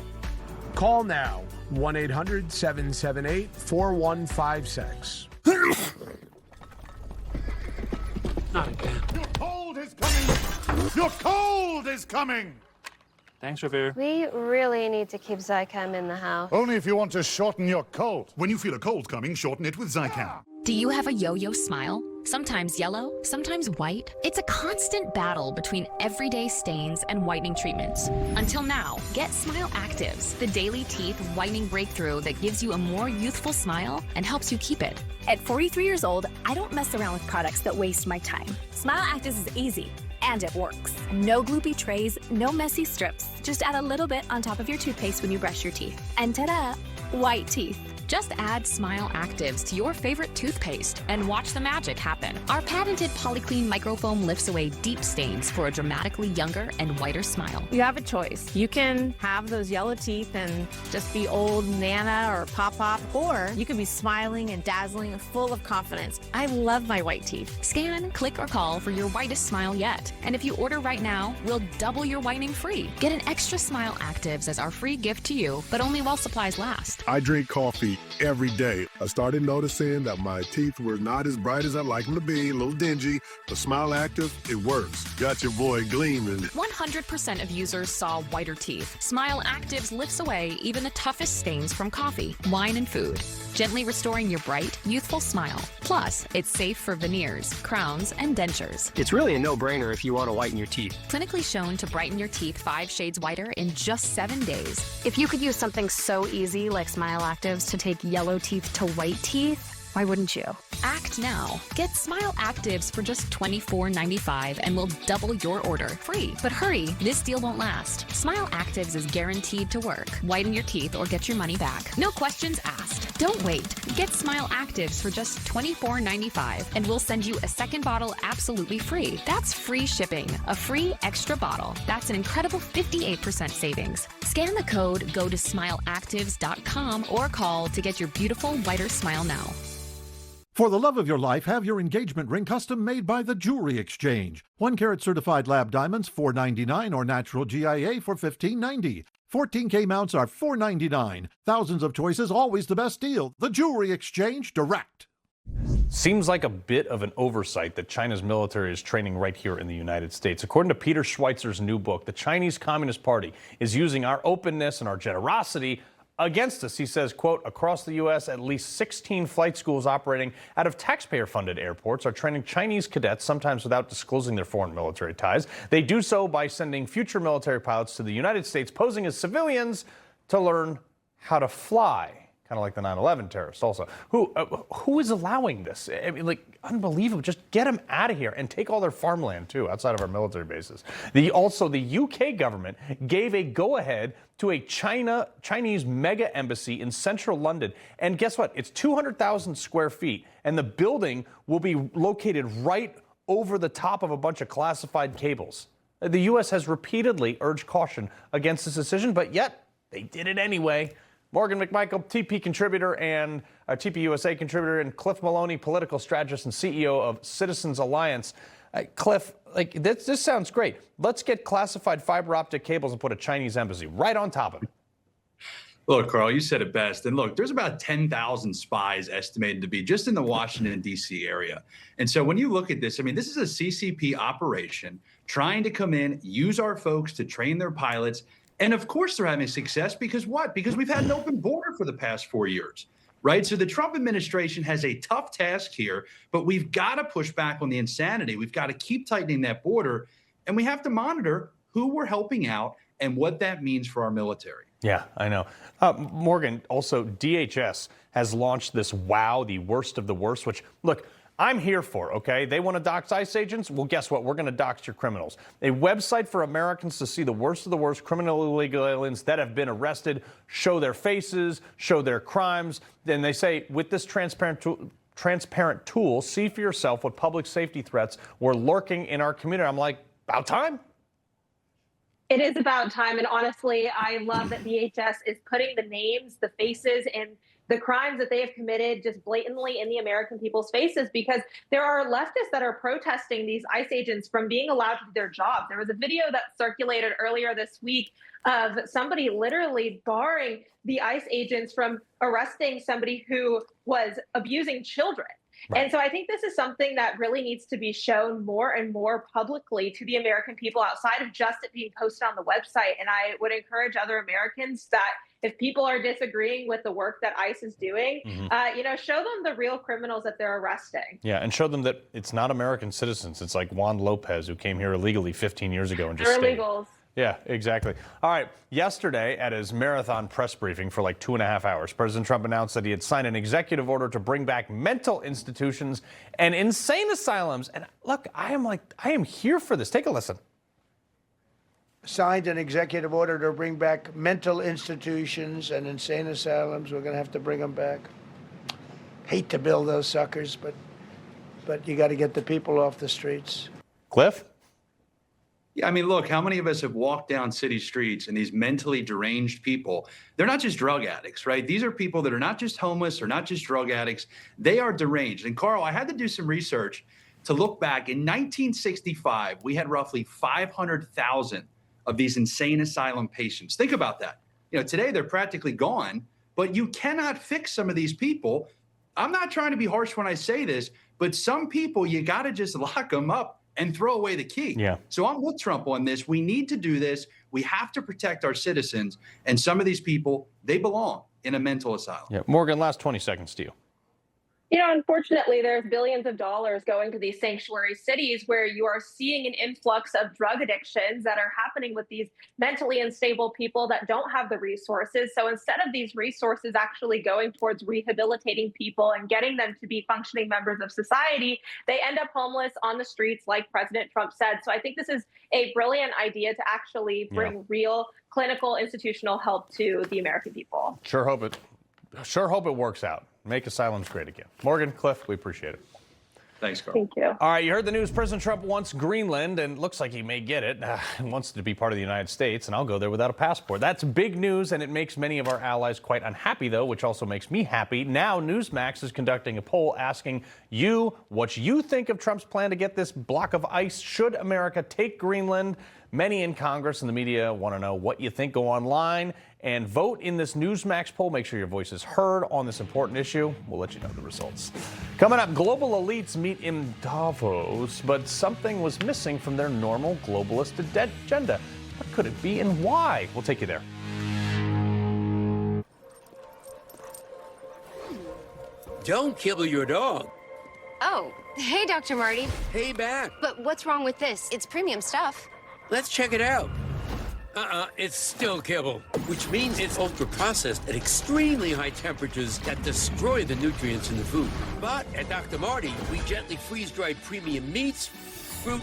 Call now, 1-800-778-4156. Not again. Your cold is coming! Your cold is coming! Thanks, Revere. We really need to keep Zycam in the house. Only if you want to shorten your cold. When you feel a cold coming, shorten it with Zycam. Do you have a yo-yo smile? Sometimes yellow, sometimes white. It's a constant battle between everyday stains and whitening treatments. Until now, get Smile Actives, the daily teeth whitening breakthrough that gives you a more youthful smile and helps you keep it. At 43 years old, I don't mess around with products that waste my time. Smile Actives is easy, and it works. No gloopy trays, no messy strips. Just add a little bit on top of your toothpaste when you brush your teeth. And ta-da, white teeth. Just add Smile Actives to your favorite toothpaste and watch the magic happen. Our patented Polyclean microfoam lifts away deep stains for a dramatically younger and whiter smile. You have a choice. You can have those yellow teeth and just be old Nana or Pop-Pop, or you can be smiling and dazzling and full of confidence. I love my white teeth. Scan, click, or call for your whitest smile yet. And if you order right now, we'll double your whitening free. Get an extra Smile Actives as our free gift to you, but only while supplies last. I drink coffee every day. I started noticing that my teeth were not as bright as I'd like them to be, a little dingy, but Smile Active, it works. Got your boy gleaming. 100% of users saw whiter teeth. Smile Actives lifts away even the toughest stains from coffee, wine, and food, gently restoring your bright, youthful smile. Plus, it's safe for veneers, crowns, and dentures. It's really a no-brainer if you want to whiten your teeth. Clinically shown to brighten your teeth 5 shades whiter in just 7 days. If you could use something so easy like Smile Actives to take yellow teeth to white teeth, why wouldn't you? Act now. Get Smile Actives for just $24.95 and we'll double your order free. But hurry, this deal won't last. Smile Actives is guaranteed to work. Whiten your teeth or get your money back. No questions asked. Don't wait. Get Smile Actives for just $24.95 and we'll send you a second bottle absolutely free. That's free shipping. A free extra bottle. That's an incredible 58% savings. Scan the code, go to smileactives.com or call to get your beautiful whiter smile now. For the love of your life, have your engagement ring custom made by the Jewelry Exchange. 1-carat certified lab diamonds, $4.99, or natural GIA for $15.90. 14K mounts are $4.99. Thousands of choices, always the best deal. The Jewelry Exchange Direct. Seems like a bit of an oversight that China's military is training right here in the United States. According to Peter Schweitzer's new book, the Chinese Communist Party is using our openness and our generosity against us. He says, quote, across the U.S., at least 16 flight schools operating out of taxpayer-funded airports are training Chinese cadets, sometimes without disclosing their foreign military ties. They do so by sending future military pilots to the United States posing as civilians to learn how to fly. Kind of like the 9/11 terrorists also. Who is allowing this? I mean, like, unbelievable. Just get them out of here and take all their farmland, too, outside of our military bases. The UK government gave a go-ahead to a Chinese mega embassy in central London. And guess what? It's 200,000 square feet, and the building will be located right over the top of a bunch of classified cables. The U.S. has repeatedly urged caution against this decision, but yet they did it anyway. Morgan McMichael, TP contributor and TP USA contributor, and Cliff Maloney, political strategist and CEO of Citizens Alliance. Cliff, like this sounds great. Let's get classified fiber optic cables and put a Chinese embassy right on top of it. Look, Carl, you said it best. And look, there's about 10,000 spies estimated to be just in the Washington, D.C. area. And so when you look at this, I mean, this is a CCP operation trying to come in, use our folks to train their pilots. And of course they're having success because what? Because we've had an open border for the past 4 years, right? So the Trump administration has a tough task here, but we've got to push back on the insanity. We've got to keep tightening that border, and we have to monitor who we're helping out and what that means for our military. Yeah, I know. Morgan, also DHS has launched this WOW, the worst of the worst, which, look, I'm here for, okay? They want to dox ICE agents? Well, guess what? We're going to dox your criminals. A website for Americans to see the worst of the worst criminal illegal aliens that have been arrested, show their faces, show their crimes. Then they say, with this transparent tool, see for yourself what public safety threats were lurking in our community. I'm like, about time. It is about time. And honestly, I love that DHS is putting the names, the faces, and the crimes that they have committed just blatantly in the American people's faces, because there are leftists that are protesting these ICE agents from being allowed to do their job. There was a video that circulated earlier this week of somebody literally barring the ICE agents from arresting somebody who was abusing children. Right. And so I think this is something that really needs to be shown more and more publicly to the American people outside of just it being posted on the website. And I would encourage other Americans that if people are disagreeing with the work that ICE is doing, show them the real criminals that they're arresting. Yeah, and show them that it's not American citizens. It's like Juan Lopez, who came here illegally 15 years ago and just stayed. Illegals. Yeah, exactly. All right. Yesterday, at his marathon press briefing for like 2.5 hours, President Trump announced that he had signed an executive order to bring back mental institutions and insane asylums. And look, I am here for this. Take a listen. Signed an executive order to bring back mental institutions and insane asylums. We're going to have to bring them back. Hate to build those suckers, but you got to get the people off the streets. Cliff? Yeah, I mean, look, how many of us have walked down city streets and these mentally deranged people, they're not just drug addicts, right? These are people that are not just homeless or not just drug addicts. They are deranged. And Carl, I had to do some research to look back. In 1965, we had roughly 500,000 of these insane asylum patients. Think about that. Today they're practically gone, but you cannot fix some of these people. I'm not trying to be harsh when I say this, but some people, you got to just lock them up and throw away the key. Yeah. So I'm with Trump on this. We need to do this. We have to protect our citizens. And some of these people, they belong in a mental asylum. Yeah. Morgan, last 20 seconds to you. Unfortunately, there's billions of dollars going to these sanctuary cities where you are seeing an influx of drug addictions that are happening with these mentally unstable people that don't have the resources. So instead of these resources actually going towards rehabilitating people and getting them to be functioning members of society, they end up homeless on the streets, like President Trump said. So I think this is a brilliant idea to actually bring real clinical institutional help to the American people. Sure hope it works out. Make asylums great again. Morgan, Cliff, we appreciate it. Thanks, Carl. Thank you. All right, you heard the news. President Trump wants Greenland, and looks like he may get it, and wants to be part of the United States, and I'll go there without a passport. That's big news, and it makes many of our allies quite unhappy, though, which also makes me happy. Now, Newsmax is conducting a poll asking you what you think of Trump's plan to get this block of ice. Should America take Greenland? Many in Congress and the media want to know what you think. Go online and vote in this Newsmax poll. Make sure your voice is heard on this important issue. We'll let you know the results. Coming up, global elites meet in Davos, but something was missing from their normal globalist agenda. What could it be and why? We'll take you there. Don't kibble your dog. Oh, hey, Dr. Marty. Hey, back. But what's wrong with this? It's premium stuff. Let's check it out. It's still kibble, which means it's ultra-processed at extremely high temperatures that destroy the nutrients in the food. But at Dr. Marty, we gently freeze-dry premium meats, fruit,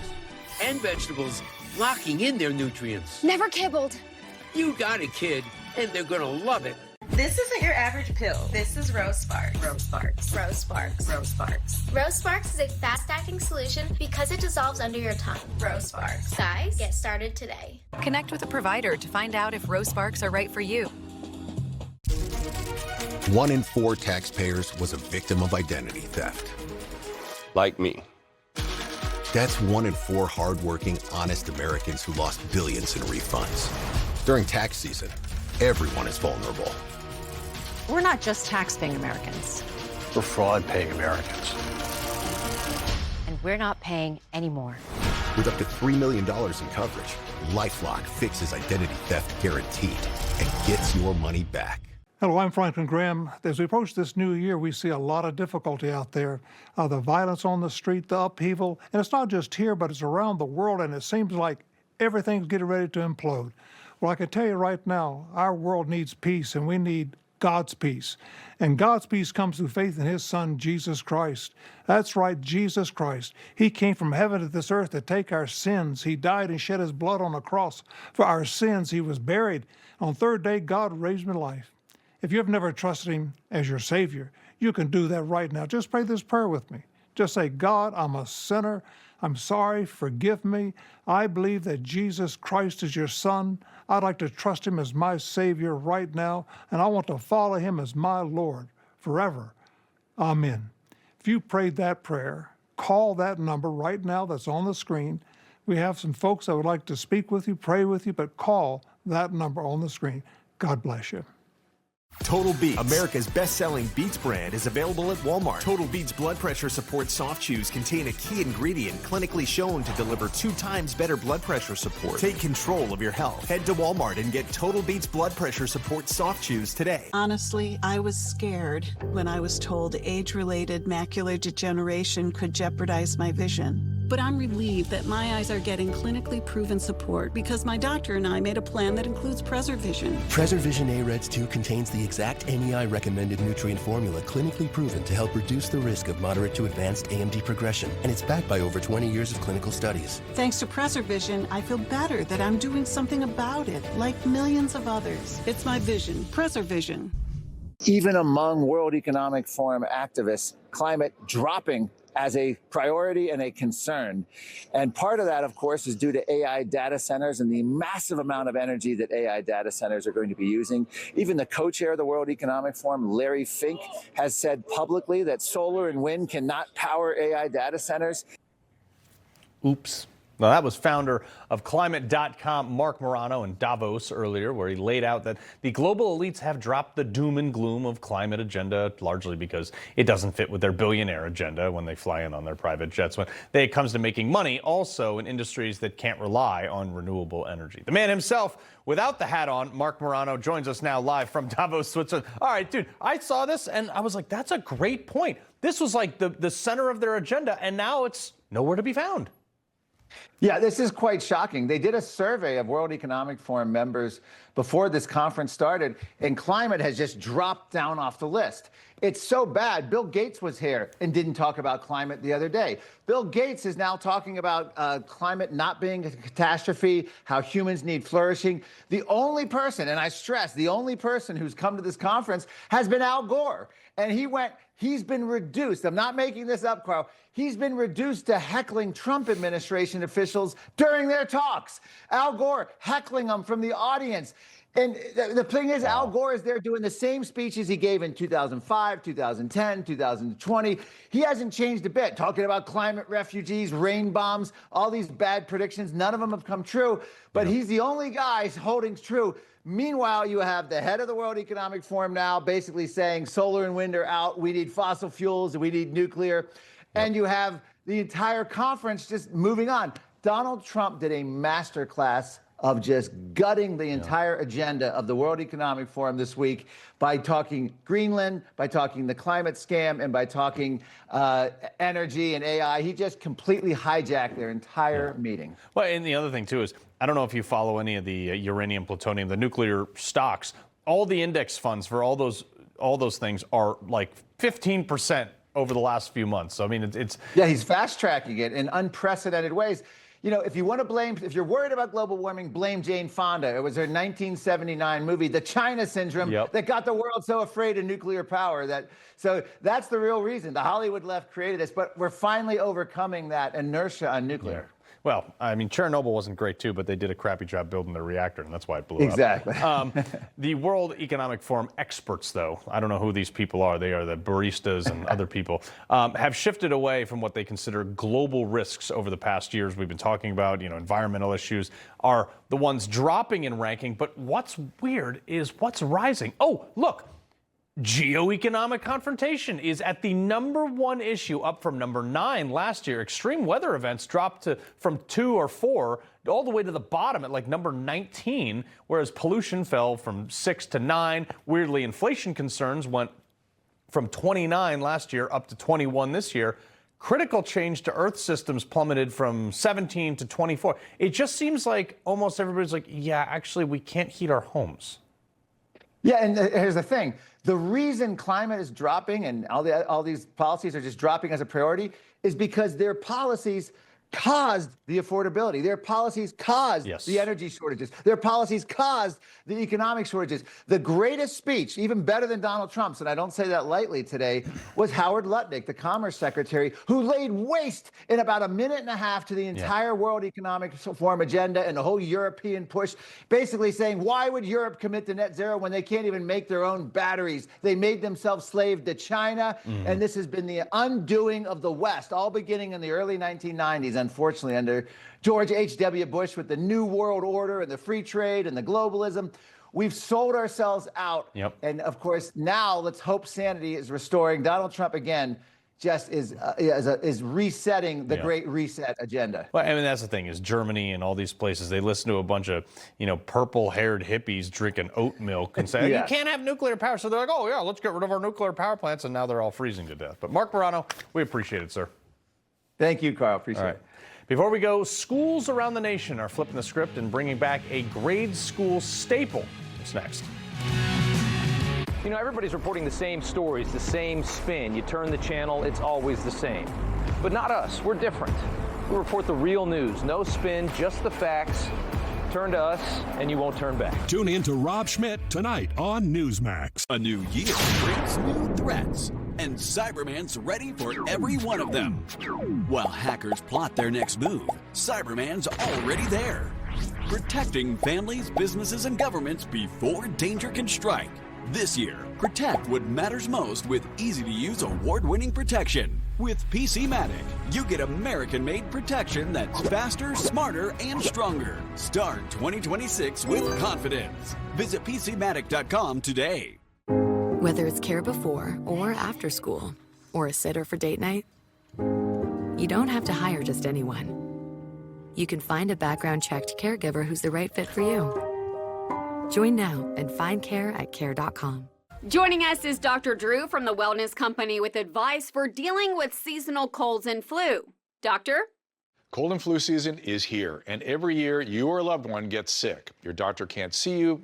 and vegetables, locking in their nutrients. Never kibbled. You got it, kid, and they're gonna love it. This isn't your average pill. This is Rose Sparks. Rose Sparks. Rose Sparks. Rose Sparks. Rose Sparks is a fast-acting solution because it dissolves under your tongue. Rose Sparks. Guys, get started today. Connect with a provider to find out if Rose Sparks are right for you. 1 in 4 taxpayers was a victim of identity theft. Like me. That's 1 in 4 hardworking, honest Americans who lost billions in refunds. During tax season, everyone is vulnerable. We're not just tax-paying Americans. We're fraud-paying Americans. And we're not paying anymore. With up to $3 million in coverage, LifeLock fixes identity theft guaranteed and gets your money back. Hello, I'm Franklin Graham. As we approach this new year, we see a lot of difficulty out there. The violence on the street, the upheaval, and it's not just here, but it's around the world, and it seems like everything's getting ready to implode. Well, I can tell you right now, our world needs peace, and we need God's peace. And God's peace comes through faith in his Son, Jesus Christ. That's right, Jesus Christ. He came from heaven to this earth to take our sins. He died and shed his blood on the cross for our sins. He was buried. On the third day, God raised him to life. If you have never trusted him as your Savior, you can do that right now. Just pray this prayer with me. Just say, God, I'm a sinner. I'm sorry. Forgive me. I believe that Jesus Christ is your Son. I'd like to trust him as my Savior right now, and I want to follow him as my Lord forever. Amen. If you prayed that prayer, call that number right now that's on the screen. We have some folks that would like to speak with you, pray with you, but call that number on the screen. God bless you. Total Beats, America's best-selling Beats brand, is available at Walmart. Total Beats blood pressure support soft chews contain a key ingredient clinically shown to deliver 2 times better blood pressure support. Take control of your health. Head to Walmart and get Total Beats blood pressure support soft chews today. Honestly, I was scared when I was told age-related macular degeneration could jeopardize my vision. But I'm relieved that my eyes are getting clinically proven support because my doctor and I made a plan that includes PreserVision. PreserVision AREDS 2 contains the exact NEI-recommended nutrient formula clinically proven to help reduce the risk of moderate to advanced AMD progression, and it's backed by over 20 years of clinical studies. Thanks to PreserVision, I feel better that I'm doing something about it, like millions of others. It's my vision, PreserVision. Even among World Economic Forum activists, climate dropping as a priority and a concern. And part of that, of course, is due to AI data centers and the massive amount of energy that AI data centers are going to be using. Even the co-chair of the World Economic Forum, Larry Fink, has said publicly that solar and wind cannot power AI data centers. Oops. Now, that was founder of Climate.com, Marc Morano, in Davos earlier, where he laid out that the global elites have dropped the doom and gloom of climate agenda, largely because it doesn't fit with their billionaire agenda when they fly in on their private jets. When it comes to making money, also in industries that can't rely on renewable energy. The man himself, without the hat on, Marc Morano, joins us now live from Davos, Switzerland. All right, dude, I saw this and I was like, that's a great point. This was like the center of their agenda, and now it's nowhere to be found. Yeah, this is quite shocking. They did a survey of World Economic Forum members before this conference started, and climate has just dropped down off the list. It's so bad. Bill Gates was here and didn't talk about climate the other day. Bill Gates is now talking about climate not being a catastrophe, how humans need flourishing. The only person, and I stress, the only person who's come to this conference has been Al Gore. And he went he's been reduced. I'm not making this up, Carl. He's been reduced to heckling Trump administration officials during their talks. Al Gore heckling them from the audience. And the thing is, Al Gore is there doing the same speeches he gave in 2005, 2010, 2020. He hasn't changed a bit, talking about climate refugees, rain bombs, all these bad predictions. None of them have come true, but he's the only guy holding true. Meanwhile, you have the head of the World Economic Forum now basically saying solar and wind are out. We need fossil fuels. We need nuclear. And you have the entire conference just moving on. Donald Trump did a masterclass of just gutting the entire agenda of the World Economic Forum this week by talking Greenland, by talking the climate scam, and by talking energy and AI. He just completely hijacked their entire meeting. Well, and the other thing, too, is I don't know if you follow any of the uranium, plutonium, the nuclear stocks. All the index funds for all those things are like 15% over the last few months. So, I mean, it's... Yeah, he's fast-tracking it in unprecedented ways. You know, if you want to blame, if you're worried about global warming, blame Jane Fonda. It was her 1979 movie, The China Syndrome, that got the world so afraid of nuclear power. So that's the real reason. The Hollywood left created this, but we're finally overcoming that inertia on nuclear. Yeah. Well, I mean, Chernobyl wasn't great, too, but they did a crappy job building the reactor, and that's why it blew up. Exactly. The World Economic Forum experts, though, I don't know who these people are. They are the baristas and other people, have shifted away from what they consider global risks over the past years. We've been talking about, environmental issues are the ones dropping in ranking. But what's weird is what's rising. Oh, look. Geoeconomic confrontation is at the #1 issue, up from #9 last year. Extreme weather events dropped from 2 or 4 all the way to the bottom at like #19, whereas pollution fell from 6 to 9. Weirdly, inflation concerns went from 29 last year up to 21 this year. Critical change to Earth systems plummeted from 17 to 24. It just seems like almost everybody's like, yeah, actually, we can't heat our homes. Yeah, and here's the thing. The reason climate is dropping and all these policies are just dropping as a priority is because their policies caused the affordability. Their policies caused the energy shortages. Their policies caused the economic shortages. The greatest speech, even better than Donald Trump's, and I don't say that lightly today, was Howard Lutnick, the Commerce Secretary, who laid waste in about a minute and a half to the entire World Economic Forum agenda and the whole European push, basically saying, why would Europe commit to net zero when they can't even make their own batteries? They made themselves slave to China, and this has been the undoing of the West, all beginning in the early 1990s. Unfortunately, under George H.W. Bush with the New World Order and the free trade and the globalism, we've sold ourselves out. And of course, now let's hope sanity is restoring. Donald Trump, again, just is resetting the Great Reset agenda. Well, I mean, that's the thing is Germany and all these places, they listen to a bunch of, purple-haired hippies drinking oat milk and say, you can't have nuclear power. So they're like, oh, yeah, let's get rid of our nuclear power plants. And now they're all freezing to death. But Marc Morano, we appreciate it, sir. Thank you, Carl. Appreciate it. Before we go, schools around the nation are flipping the script and bringing back a grade school staple. What's next? Everybody's reporting the same stories, the same spin. You turn the channel, it's always the same. But not us. We're different. We report the real news. No spin, just the facts. Turn to us, and you won't turn back. Tune in to Rob Schmidt tonight on Newsmax. A new year brings new threats, and Cyberman's ready for every one of them. While hackers plot their next move, Cyberman's already there, protecting families, businesses, and governments before danger can strike. This year, protect what matters most with easy-to-use award-winning protection. With PCmatic, you get American-made protection that's faster, smarter, and stronger. Start 2026 with confidence. Visit PCmatic.com today. Whether it's care before or after school, or a sitter for date night, you don't have to hire just anyone. You can find a background-checked caregiver who's the right fit for you. Join now and find care at care.com. Joining us is Dr. Drew from the Wellness Company with advice for dealing with seasonal colds and flu. Doctor? Cold and flu season is here, and every year you or a loved one gets sick. Your doctor can't see you.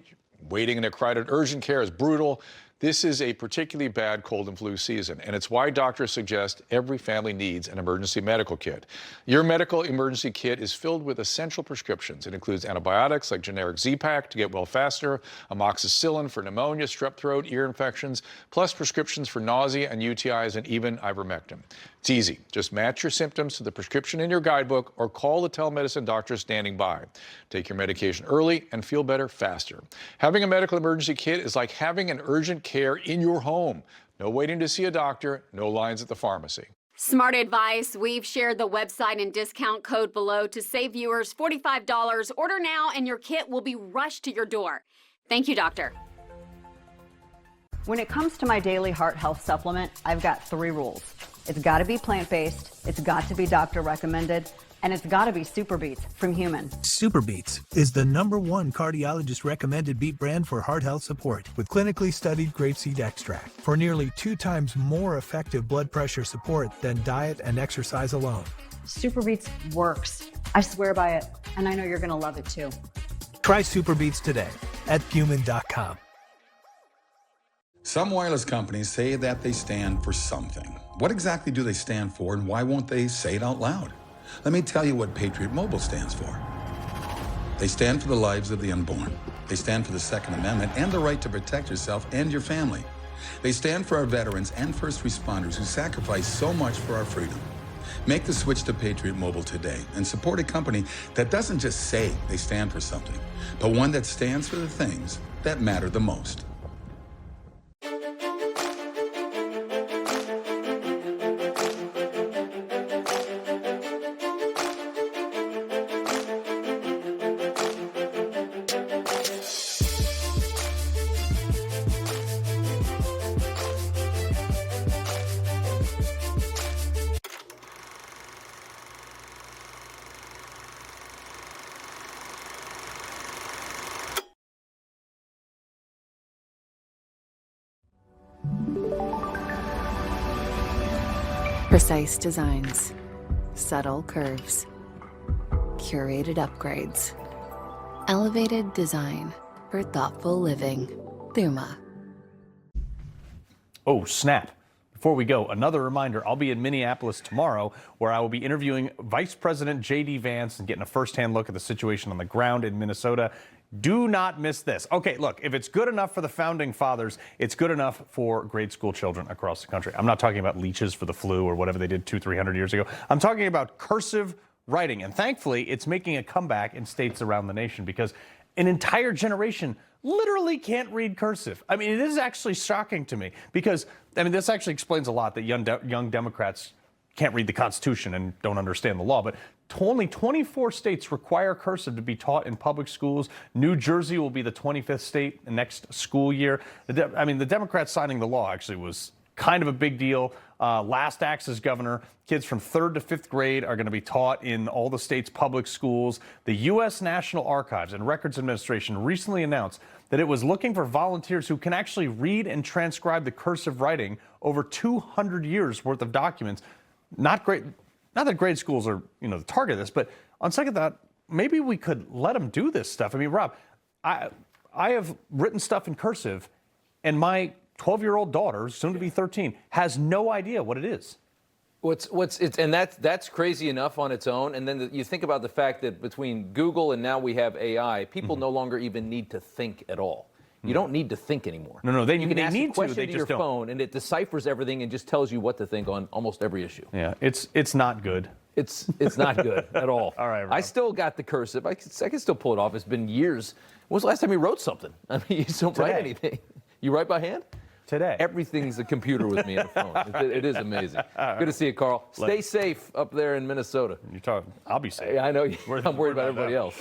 Waiting in a crowded urgent care is brutal. This is a particularly bad cold and flu season, and it's why doctors suggest every family needs an emergency medical kit. Your medical emergency kit is filled with essential prescriptions. It includes antibiotics like generic Z-Pak to get well faster, amoxicillin for pneumonia, strep throat, ear infections, plus prescriptions for nausea and UTIs, and even ivermectin. It's easy. Just match your symptoms to the prescription in your guidebook or call the telemedicine doctor standing by. Take your medication early and feel better faster. Having a medical emergency kit is like having an urgent care in your home. No waiting to see a doctor, no lines at the pharmacy. Smart advice. We've shared the website and discount code below to save viewers $45. Order now and your kit will be rushed to your door. Thank you, doctor. When it comes to my daily heart health supplement, I've got 3 rules. It's got to be plant-based, it's got to be doctor recommended, and it's got to be Super Beets from Human. Super Beets is the #1 cardiologist recommended beet brand for heart health support with clinically studied grapeseed extract for nearly 2 times more effective blood pressure support than diet and exercise alone. Super Beets works. I swear by it, and I know you're going to love it too. Try Super Beets today at human.com. Some wireless companies say that they stand for something. What exactly do they stand for, and why won't they say it out loud? Let me tell you what Patriot Mobile stands for. They stand for the lives of the unborn. They stand for the Second Amendment and the right to protect yourself and your family. They stand for our veterans and first responders who sacrifice so much for our freedom. Make the switch to Patriot Mobile today and support a company that doesn't just say they stand for something, but one that stands for the things that matter the most. Precise designs, subtle curves, curated upgrades, elevated design for thoughtful living. Thuma. Oh, snap. Before we go, another reminder, I'll be in Minneapolis tomorrow, where I will be interviewing Vice President J.D. Vance and getting a firsthand look at the situation on the ground in Minnesota. Do not miss this. Okay, look, if it's good enough for the founding fathers, it's good enough for grade school children across the country. I'm not talking about leeches for the flu or whatever they did 200-300 years ago. I'm talking about cursive writing. And thankfully, it's making a comeback in states around the nation because an entire generation literally can't read cursive. I mean, it is actually shocking to me because, I mean, this actually explains a lot that young Democrats can't read the Constitution and don't understand the law. But only 24 states require cursive to be taught in public schools. New Jersey will be the 25th state next school year. I mean, the Democrats signing the law actually was kind of a big deal. Last acts as governor, kids from 3rd to 5th grade are going to be taught in all the state's public schools. The U.S. National Archives and Records Administration recently announced that it was looking for volunteers who can actually read and transcribe the cursive writing over 200 years worth of documents. Not that grade schools are, the target of this, but on second thought, maybe we could let them do this stuff. I mean, Rob, I have written stuff in cursive, and my 12-year-old daughter, soon to be 13, has no idea what it is. And that's crazy enough on its own. And then you think about the fact that between Google and now we have AI, people no longer even need to think at all. You don't need to think anymore. No, you can ask a question to to your phone, and it deciphers everything and just tells you what to think on almost every issue. Yeah, it's not good. It's not good at all. All right, Rob. I still got the cursive. I can still pull it off. It's been years. When was the last time you wrote something? I mean, you just don't write anything. You write by hand? Today. Everything's a computer with me on the phone. It is amazing. Good to see you, Carl. Stay safe up there in Minnesota. You're talking. I'll be safe. Yeah, I know. I'm worried about everybody else.